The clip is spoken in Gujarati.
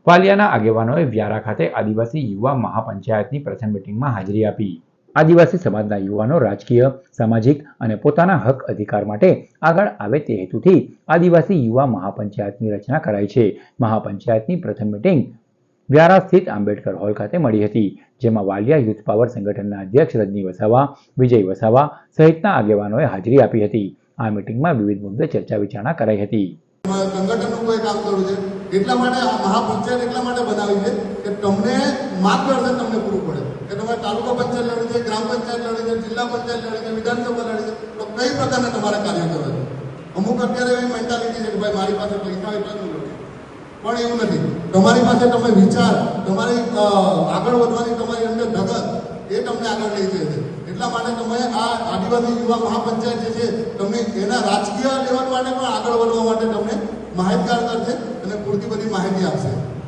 વાલિયાના આગેવાનોએ વ્યારા ખાતે આદિવાસી યુવા મહાપંચાયતની પ્રથમ મિટિંગમાં હાજરી આપી. આદિવાસી સમાજના યુવાનો રાજકીય, સામાજિક અને પોતાના હક અધિકાર માટે આગળ આવે તે હેતુથી આદિવાસી યુવા મહાપંચાયતની રચના કરાઈ છે. મહાપંચાયતની પ્રથમ મિટિંગ વ્યારા સ્થિત આંબેડકર હોલ ખાતે મળી હતી, જેમાં વાલિયા યુથ પાવર સંગઠનના અધ્યક્ષ રજની વસાવા, વિજય વસાવા સહિતના આગેવાનોએ હાજરી આપી હતી. આ મિટિંગમાં વિવિધ મુદ્દે ચર્ચા વિચારણા કરાઈ હતી. સંગઠનનું કોઈ કામ કરવું છે એટલા માટે આ મહાપંચાયત એટલા માટે બનાવી છે કે તમને માર્ગદર્શન તમને પૂરું પડે કે તમારે તાલુકા પંચાયત લડવી છે, ગ્રામ પંચાયત લડવી છે, જિલ્લા પંચાયત લડવી છે, વિધાનસભા લડવી છે, તો કઈ પ્રકારના તમારે કાર્ય કરવા છે. અમુક અત્યારે એવી મેન્ટાલિટી છે કે ભાઈ મારી પાસે પૈસા એટલા જ લડે, પણ એવું નથી. તમારી પાસે તમે વિચાર, તમારી આગળ વધવાની તમારી અંદર ધગત એ તમને આગળ લઈ જાય છે. એટલા માટે તમે આ આદિવાસી યુવા મહાપંચાયત જે છે તમે એના રાજકીય લેવલ માટે પણ આગળ વધવા માટે તમને માહિતગાર કરશે અને પૂરતી બધી માહિતી આપશે.